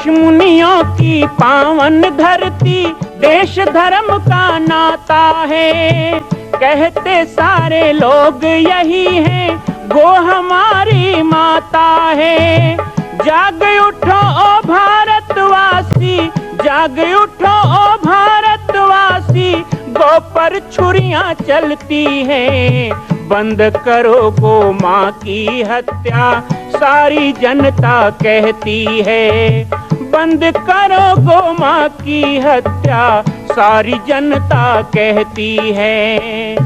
ऋषि मुनियों की पावन धरती, देश धर्म का नाता है। कहते सारे लोग यही हैं, गो हमारी माता है। जाग उठो ओ भारतवासी, जाग उठो ओ भारतवासी, गो पर छुरियां चलती हैं। बंद करो गो माँ की हत्या, सारी जनता कहती है। बंद करो गो माँ की हत्या, सारी जनता कहती है।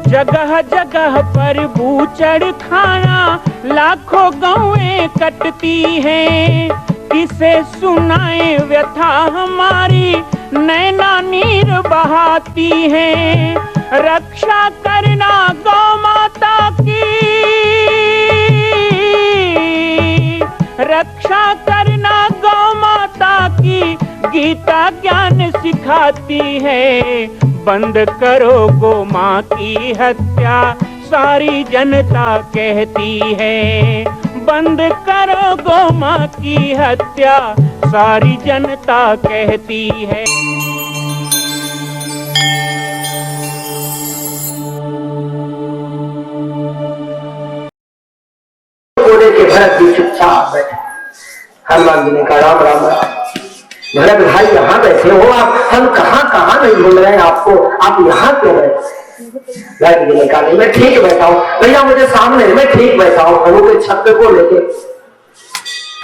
जगह जगह पर बूचड़ खाना, लाखों गौएं कटती हैं। किसे सुनाए व्यथा हमारी, नैना नीर बहाती हैं। रक्षा करना गौ माता की, रक्षा करना गौ माता की, गीता ज्ञान सिखाती है। बंद करो गो माँ की हत्या, सारी जनता कहती है। बंद करो गो माँ की हत्या, सारी जनता कहती है। बोले कि भरत जी चुपचाप बैठे। हनुमान जी ने कहा राम राम राम। भरत भाई यहाँ बैठे हो आप, हम कहाँ नहीं बोल रहे हैं आपको, आप यहाँ क्यों बैठे? भरत जी ने कहा नहीं मैं ठीक बैठा हूँ भैया, मुझे सामने मैं ठीक बैठा हूँ प्रभु के छत्र को लेके।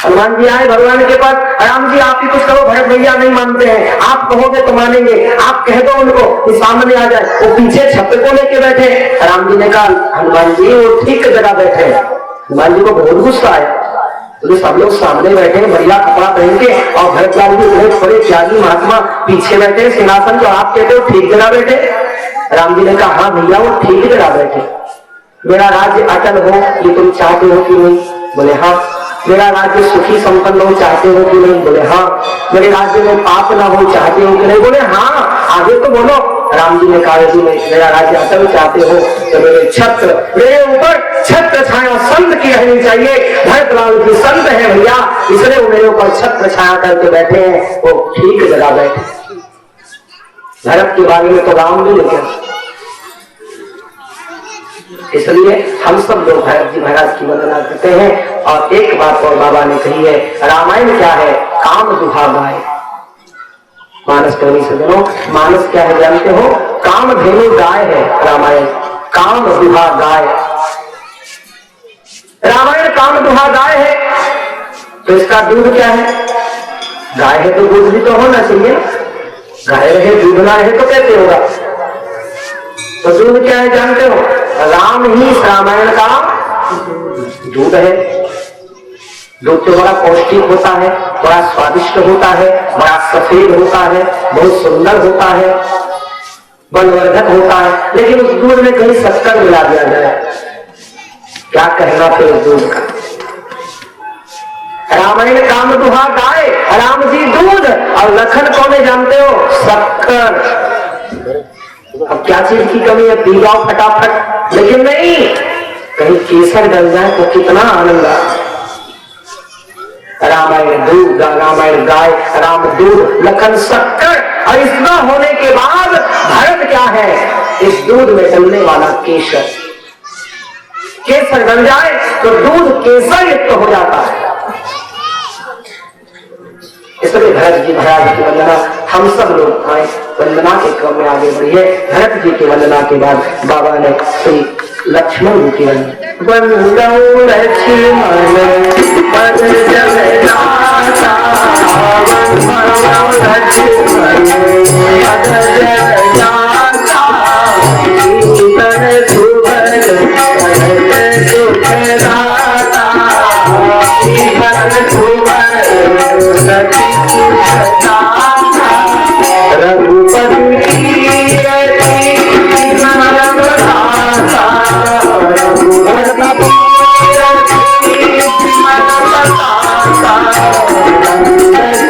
हनुमान जी आए भगवान के पास, राम जी आप ही कुछ करो, भरत भैया नहीं मानते हैं, आप कहोगे तो मानेंगे, आप कह दो उनको कि सामने आ जाए। वो पीछे छत्र को लेके बैठे। राम जी ने कहा हनुमान जी वो ठीक जगह बैठे। हनुमान जी को बहुत गुस्सा आया, तो सब लोग सामने बैठे बढ़िया कपड़ा पहन के, और भरतलाल जी बड़े बड़े त्यागी महात्मा पीछे बैठे सिंहासन, तो आप कहते हो ठीक जगह बैठे। राम जी ने कहा हाँ भैया वो ठीक जगह बैठे। मेरा राज्य अटल हो ये तुम चाहते हो कि नहीं? बोले हाँ। मेरा राज्य सुखी संपन्न हो चाहते हो कि नहीं? बोले हाँ। मेरे राज्य में पाप ना हो चाहते हो कि नहीं? बोले हाँ। आगे तो बोलो। राम जी ने कहा यदि मेरा राज्य अटल चाहते हो तो मेरे छत्र, मेरे ऊपर छत्र छाया संत की रहनी चाहिए। भरतलाल जी संत है भैया, इसलिए वो मेरे ऊपर छत्र छाया करके बैठे हैं, वो ठीक जगह बैठे। भरत के बारे में तो राम भी लिखे, इसलिए हम सब लोग भरत जी महाराज की वंदना करते हैं। और एक बात और बाबा ने कही है, रामायण क्या है? काम दुहा गाय। मानस प्रेमी सज्जनों, मानस क्या है जानते हो? काम धेनु गाय है रामायण, काम दुहा गाय। रामायण काम दुहा गाय है, तो इसका दूध क्या है? गाय है तो दूध भी तो होना चाहिए। गाय रहे दूध ना रहे तो कैसे होगा? तो दूध क्या है जानते हो? राम ही इस रामायण का दूध है। दूध तो बड़ा पौष्टिक होता है, बड़ा स्वादिष्ट होता है, बड़ा सफेद होता है, बहुत सुंदर होता है, बलवर्धक होता है। लेकिन उस दूध में कहीं शक्कर मिला दिया जाए, क्या कहना फिर उस दूध का? रामायण काम दुहा गाय, राम जी दूध, और लखन कौन है जानते हो? शक्कर। अब क्या चीज की कमी है? पी जाओ फटाफट, लेकिन नहीं, कहीं केसर डल जाए तो कितना आनंद आए। रामायण दूध, रामायण गाय, राम दूध, लखन शक्कर। और इतना होने के बाद भरत क्या है? इस दूध में डलने वाला केसर। केसर डल जाए तो दूध केसर युक्त हो जाता है। इसलिए भरत जी महाराज की वंदना हम सब लोग आए, वंदना के क्रम में आगे बढ़िए। भरत जी की वंदना के बाद बाबा ने श्री लक्ष्मण जी की वंदना। वंदो लक्ष्मण पद जगदाता, वंदो लक्ष्मण पद जगदाता, कीर्तन सुभग भरत सुखदाता, कीर्तन सुभग सती सुखदाता, रघुपति कीरति नरमदाता, रघुपति कीरति नरमदाता,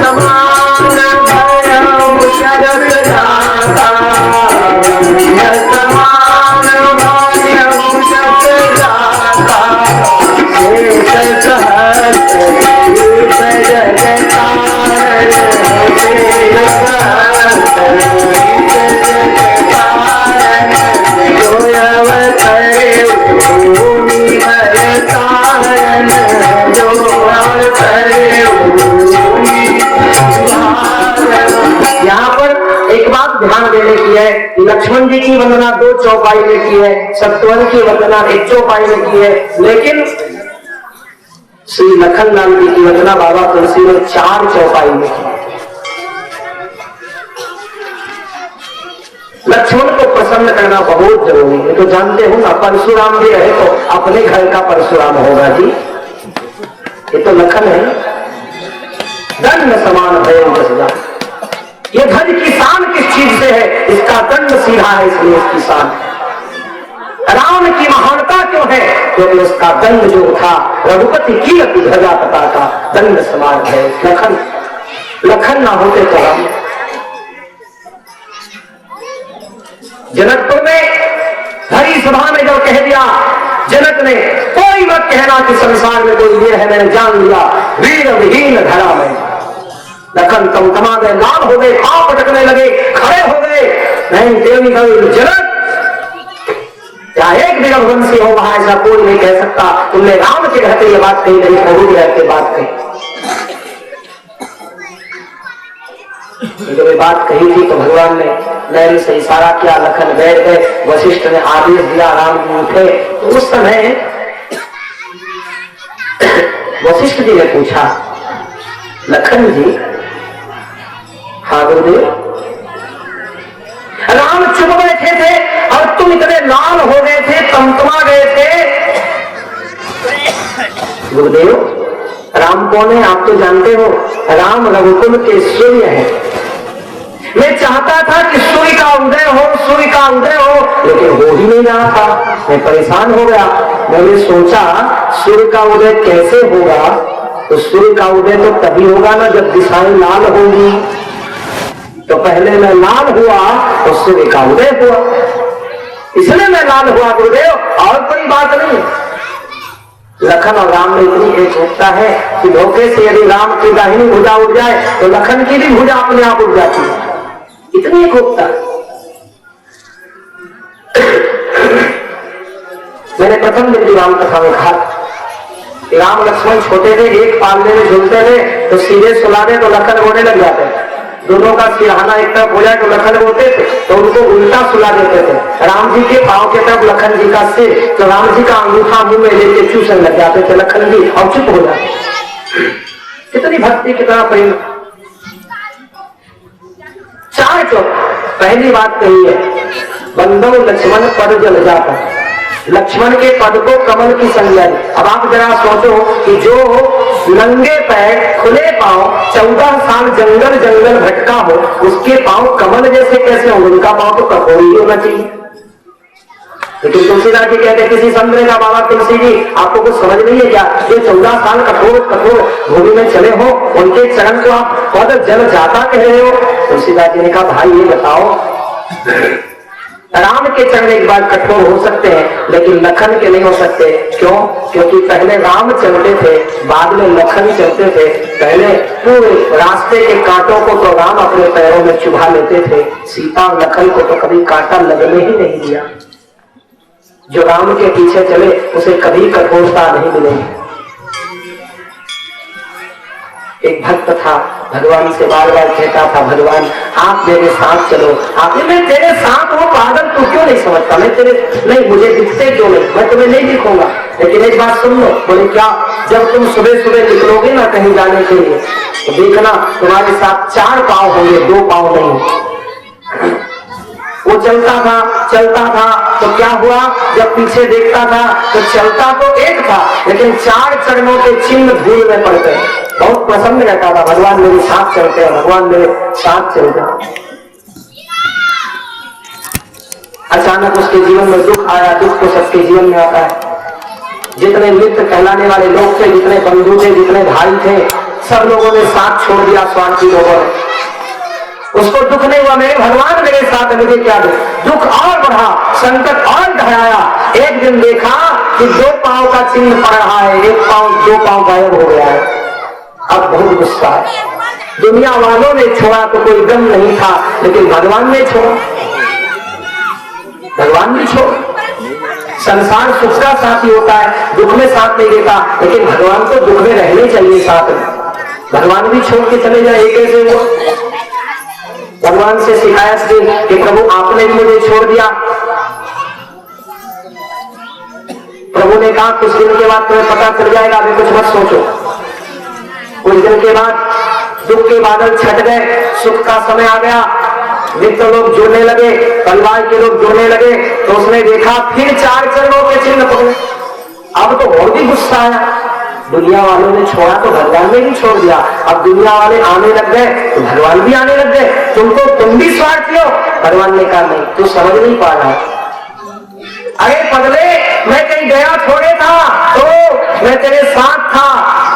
समान भयउ की वंदना 2 चौपाई में की है, सत्वन की वंदना 1 चौपाई में की है, लेकिन श्री लखन लाल जी की वंदना बाबा तुलसी ने 4 चौपाई में की। लक्ष्मण को प्रसन्न करना बहुत जरूरी है। तो जानते हो ना, परशुराम भी रहे तो अपने घर का परशुराम होगा जी। ये तो लखन है। दंड समान भयं सजा। ये ध्वज की शान किस चीज से है? इसका दंड सीधा है, इसलिए इसकी शान। राम की महानता क्यों है? क्योंकि उसका दंड जो था रघुपति की अति ध्वजा पताका दंड समान है। लखन लखन ना होते तो राम। जनकपुर में भरी सभा में जब कह दिया जनक ने, कोई मत कहना कि संसार में कोई वीर है, मैंने जान लिया, वीर विहीन धरा में। लखन तमतमा गए, लाल हो गए, पांव पटकने लगे, खड़े हो गए। नहीं देवी कवि जनक, क्या एक भी रघुवंशी हो वहां ऐसा कोई नहीं कह सकता तुमने राम के रहते ये बात कही, नहीं प्रभु के रहते बात कही। जब ये बात कही थी तो भगवान ने नैन से इशारा किया, लखन बैठ गए। वशिष्ठ ने आदेश दिया, राम जी उठे। तो उस समय वशिष्ठ जी ने पूछा, लखन जी, हाँ गुरुदेव, राम चुप बैठे थे और तुम इतने लाल हो गए थे, तमतमा गए थे। गुरुदेव, राम कौन है आप तो जानते हो, राम रघुकुल के सूर्य है। मैं चाहता था कि सूर्य का उदय हो, सूर्य का उदय हो, लेकिन हो ही नहीं रहा था। मैं परेशान हो गया। मैंने सोचा सूर्य का उदय कैसे होगा? तो सूर्य का उदय तो तभी होगा ना जब दिशाएं लाल होंगी। तो पहले मैं लाल हुआ तो सूर्य का उदय हुआ, इसलिए मैं लाल हुआ गुरुदेव, और कोई बात नहीं। लखन और राम में इतनी एकता है कि धोखे से यदि राम की दाहिनी भुजा उड़ जाए तो लखन की भी भुजा अपने आप उड़ जाती है, इतनी एकता। मैंने प्रथम दिन की राम कथा में कहा, राम लक्ष्मण छोटे थे, एक पालने में झूलते थे तो सीधे सुला दे तो लखन रोने लग जाते। दोनों का सिरहाना एक तरफ हो जाए तो लखन रोते थे, तो उनको उल्टा सुला देते थे। राम जी के पांव के तरफ लखन जी का सिर, तो राम जी का अंगूठा मुंह में लेके चूसने लग जाते थे लखन जी, और चुप हो जाते। कितनी भक्ति, कितना प्रेम। 4 चौक। पहली बात कही है, बंदो लक्ष्मण पद जल जाता। लक्ष्मण के पद को कमल की संज्ञा। अब आप जरा सोचो कि जो नंगे पैर खुले पांव 14 साल जंगल जंगल भटका हो, उसके पांव कमल जैसे कैसे होंगे? उनका पांव तो कठोर ही होना चाहिए। लेकिन तुलसीदास जी कहते किसी संत ने कहा, बाबा तुलसी जी आपको कुछ समझ नहीं है क्या? जो 14 साल कठोर भूमि में चले हो, उनके चरण को आप पद जल जाता कह रहे हो? तुलसीदास जी ने कहा, भाई ये बताओ, राम के चरण एक बार कठोर हो सकते हैं लेकिन लखन के नहीं हो सकते। क्यों? क्योंकि पहले राम चलते थे, बाद में लखन चलते थे। पहले पूरे रास्ते के कांटों को तो राम अपने पैरों में चुभा लेते थे, सीता और लखन को तो कभी कांटा लगने ही नहीं दिया। जो राम के पीछे चले उसे कभी कठोरता नहीं मिलेगी। एक भक्त था, भगवान से बार बार कहता था, भगवान आप मेरे साथ चलो। आपने, मैं तेरे साथ हूँ पागल, तू क्यों नहीं समझता? मैं तेरे नहीं, मुझे दिखते क्यों नहीं? मैं तुम्हें नहीं दिखूंगा, लेकिन एक बात सुन लो। बोले क्या? जब तुम सुबह सुबह निकलोगे ना कहीं जाने के लिए, तो देखना तुम्हारे साथ 4 पांव होंगे, 2 पांव नहीं। वो चलता था तो क्या हुआ? जब पीछे देखता था तो चलता तो एक था, लेकिन 4 चरणों के चिन्ह धूल में पड़ते। बहुत प्रसन्न रहता था, भगवान मेरे साथ चलते हैं, भगवान मेरे साथ चलते हैं। अचानक उसके जीवन में दुख आया। दुख तो सबके जीवन में आता है। जितने मित्र कहलाने वाले लोग थे, जितने बंधु थे, जितने भाई थे, सब लोगों ने साथ छोड़ दिया, स्वार्थी लोगों ने। उसको दुख नहीं हुआ, मेरे भगवान मेरे साथ, मुझे क्या दुख और बढ़ा, संकट और गहराया। एक दिन देखा कि 2 पांव का चिन्ह पड़ रहा है, 1 पांव 2 पांव गायब हो गया है। अब बहुत गुस्सा है। दुनिया वालों ने छोड़ा तो कोई गम नहीं था, लेकिन भगवान ने छोड़ा, भगवान ने छोड़ा। संसार सुख का साथी होता है, दुख में साथ नहीं देता, लेकिन भगवान को दुख में रहने चाहिए साथ में। भगवान भी छोड़ के चले जाए, कैसे हुआ? भगवान से शिकायत की कि प्रभु आपने भी मुझे छोड़ दिया। प्रभु ने कहा कुछ दिन के बाद तुम्हें पता चल जाएगा, अभी कुछ मत सोचो। कुछ दिन के बाद दुख के बादल छट गए, सुख का समय आ गया, मित्र लोग जुड़ने लगे, परिवार के लोग जुड़ने लगे, तो उसने देखा फिर 4 चरणों के चिन्ह पड़े। अब तो और भी गुस्सा आया, दुनिया वालों ने छोड़ा तो भगवान ने भी छोड़ दिया, अब दुनिया वाले आने लग गए तो भगवान भी आने लग गए, तुम भी स्वार्थी हो। भगवान ने कहा नहीं, तू समझ नहीं पा रहा। अरे पगले, मैं कहीं गया थोड़े था, तो मैं तेरे साथ था।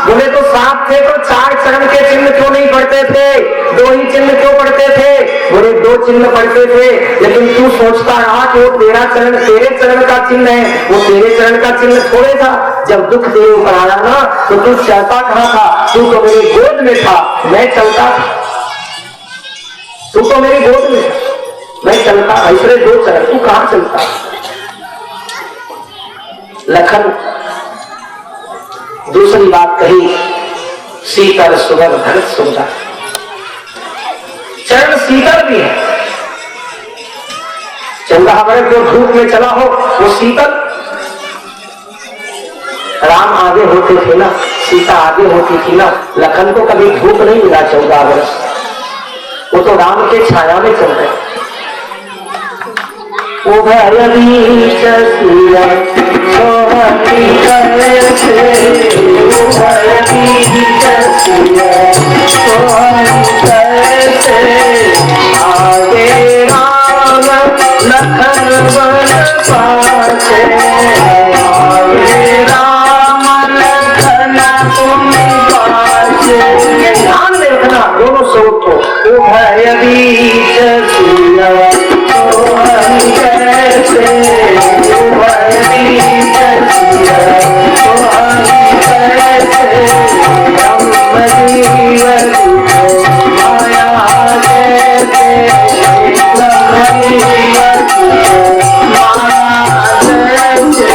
बोले तो साथ थे तो 4 चरण के चिन्ह क्यों नहीं पढ़ते थे, 2 ही चिन्ह क्यों पढ़ते थे? बोले 2 चिन्ह पढ़ते थे, लेकिन तू सोचता रहा कि वो तेरे चरण का चिन्ह है, वो तेरे चरण का चिन्ह थोड़े था। जब दुख तेरे ऊपर आया ना तो तू चलता कहाँ था? तू तो मेरी गोद में था, मैं चलता था। तू तो मेरी गोद में, मैं चलता। ऐसे 2 चरण, तू कहाँ चलता? लखन दूसरी बात कही, शीतल सुगंध भरत सुंदर। चरण शीतल भी है, चंदा भरत जो धूप में चला हो वो शीतल। राम आगे होते थे ना, सीता आगे होती थी ना, लखन को कभी धूप नहीं मिला 14 वर्ष, वो तो राम के छाया में चल रहे। उभय बीच सिया सोहती कैसे, उभय बीच सिया सोहती कैसे, आगे राम लखन वन पाछे, आगे राम लखन तुम पाछे। ध्यान में रखना दोनों शब्द को, उभय बीच सिया सोहती कैसे, उभय बीच सिया सोहती कैसे, ब्रह्म जीवन माया कैसे, ब्रह्म जीवन माया कैसे।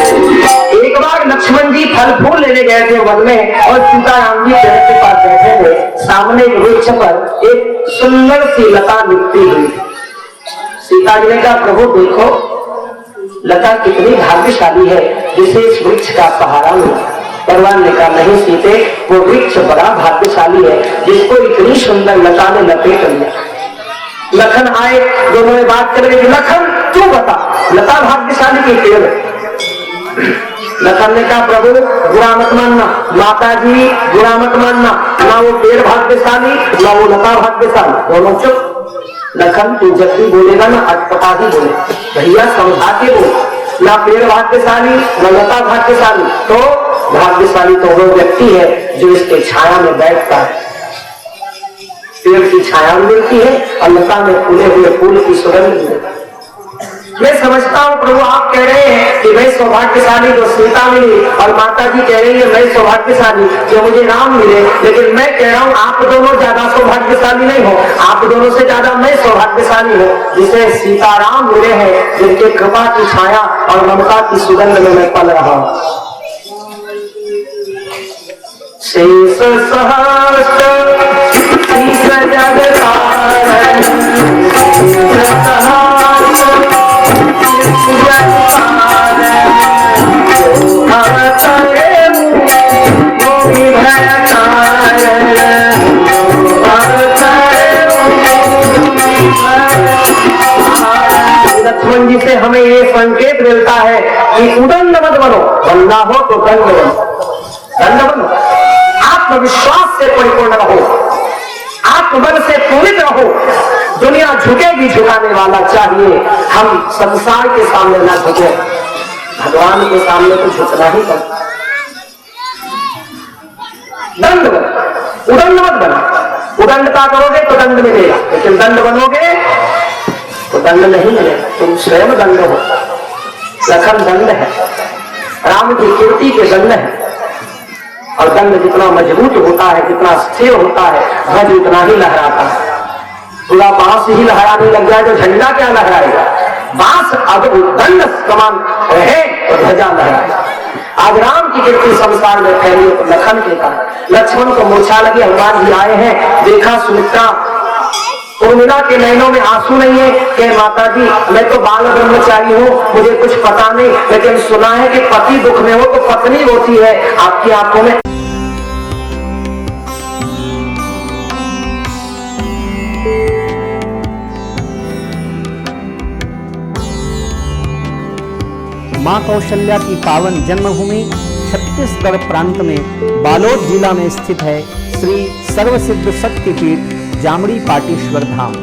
एक बार लक्ष्मण जी फल फूल लेने गए थे वन में, और सीताराम जी पेड़ के पास बैठे थे। सामने एक वृक्ष पर एक सुंदर सी लता निकली हुई। सीता जी ने कहा प्रभु देखो लता कितनी भाग्यशाली है जिसे इस वृक्ष का सहारा मिला। भगवान ने कहा नहीं सीते, वो वृक्ष बड़ा भाग्यशाली है जिसको इतनी सुंदर लता ने लपेट लिया। लखन आए, दोनों में बात कर रहे, लखन तू बता लता भाग्यशाली की पेड़। लखन ने कहा प्रभु बुरा मत मानना, माता जी बुरा मत मानना, ना वो पेड़ भाग्यशाली ना वो लता भाग्यशाली, दोनों चुप। लखन तू जब भी बोलेगा ना अटपटा ही बोले, भैया समझा के बोले, ना पेड़ भाग्यशाली ना लता भाग्यशाली। तो भाग्यशाली तो वो व्यक्ति है जो इसके छाया में बैठता है, पेड़ की छाया मिलती है और लता में फूले हुए फूल की सुगंध मिलती है। मैं समझता हूँ प्रभु आप कह रहे हैं कि मैं सौभाग्यशाली जो सीता मिली, और माता जी कह रही है मैं सौभाग्यशाली जो मुझे राम मिले, लेकिन मैं कह रहा हूँ आप दोनों ज्यादा सौभाग्यशाली नहीं हो, आप दोनों से ज्यादा मैं सौभाग्यशाली हूँ जिसे सीताराम मिले हैं, जिनके कृपा की छाया और ममता की सुगंध में मैं पल रहा हूँ। शेष सहस्त्र लक्ष्मण जी से हमें ये संकेत मिलता है कि उदंड मत बनो, बनना हो तो दंड बनो, दंड बनो। आत्मविश्वास से परिपूर्ण रहो, आत्मबल से पूरित रहो। दुनिया झुकेगी, झुकाने वाला चाहिए। हम संसार के सामने ना झुके, भगवान के सामने तो झुकना ही पड़ता। दंड बनो, उदंड मत बनो। उदंडता करोगे तो दंड मिलेगा, लेकिन दंड बनोगे तो दंड नहीं मिलेगा, तुम स्वयं दंड हो। लखन दंड है, राम की कीर्ति के दंड है, और दंड जितना मजबूत होता है, जितना स्थिर होता है, ध्वज उतना ही लहराता है। पूरा बांस ही लहराने लग जाए तो झंडा क्या लहराएगा? बांस अद्भुत दंड समान रहे तो ध्वजा लहराए। आज राम की कीर्ति संसार में फैली तो लखन के कारण। लक्ष्मण को मूर्छा लगी, हनुमान जी आए हैं, देखा सुमित्रा उर्मिला के नैनों में आंसू नहीं है कि माता जी मैं तो बाल ब्रह्मचारी हूँ, मुझे कुछ पता नहीं, लेकिन सुना है कि पति दुख में हो तो पत्नी रोती है। आपकी आंखों में मां कौशल्या की पावन जन्मभूमि छत्तीसगढ़ प्रांत में बालोद जिला में स्थित है श्री सर्वसिद्ध शक्तिपीठ जामड़ी पाटेश्वर धाम।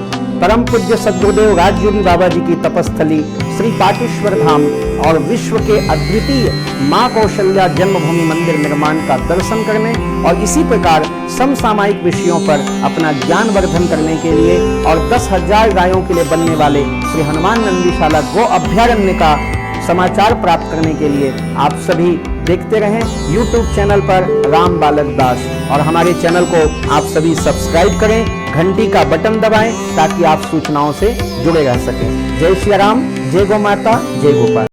परम पूज्य सद्गुरुदेव राजयोगी बाबा जी की तपस्थली श्री पाटेश्वर धाम और विश्व के अद्वितीय मां कौशल्या जन्मभूमि मंदिर निर्माण का दर्शन करने और इसी प्रकार समसामयिक विषयों पर अपना ज्ञान वर्धन करने के लिए और 10,000 गायों के लिए बनने वाले श्री हनुमान नंदीशाला गो अभ्यारण्य का समाचार प्राप्त करने के लिए आप सभी देखते रहें YouTube चैनल पर राम बालक दास, और हमारे चैनल को आप सभी सब्सक्राइब करें, घंटी का बटन दबाएं ताकि आप सूचनाओं से जुड़े रह सकें। जय श्री राम, जय गौ माता, जय गोपाल।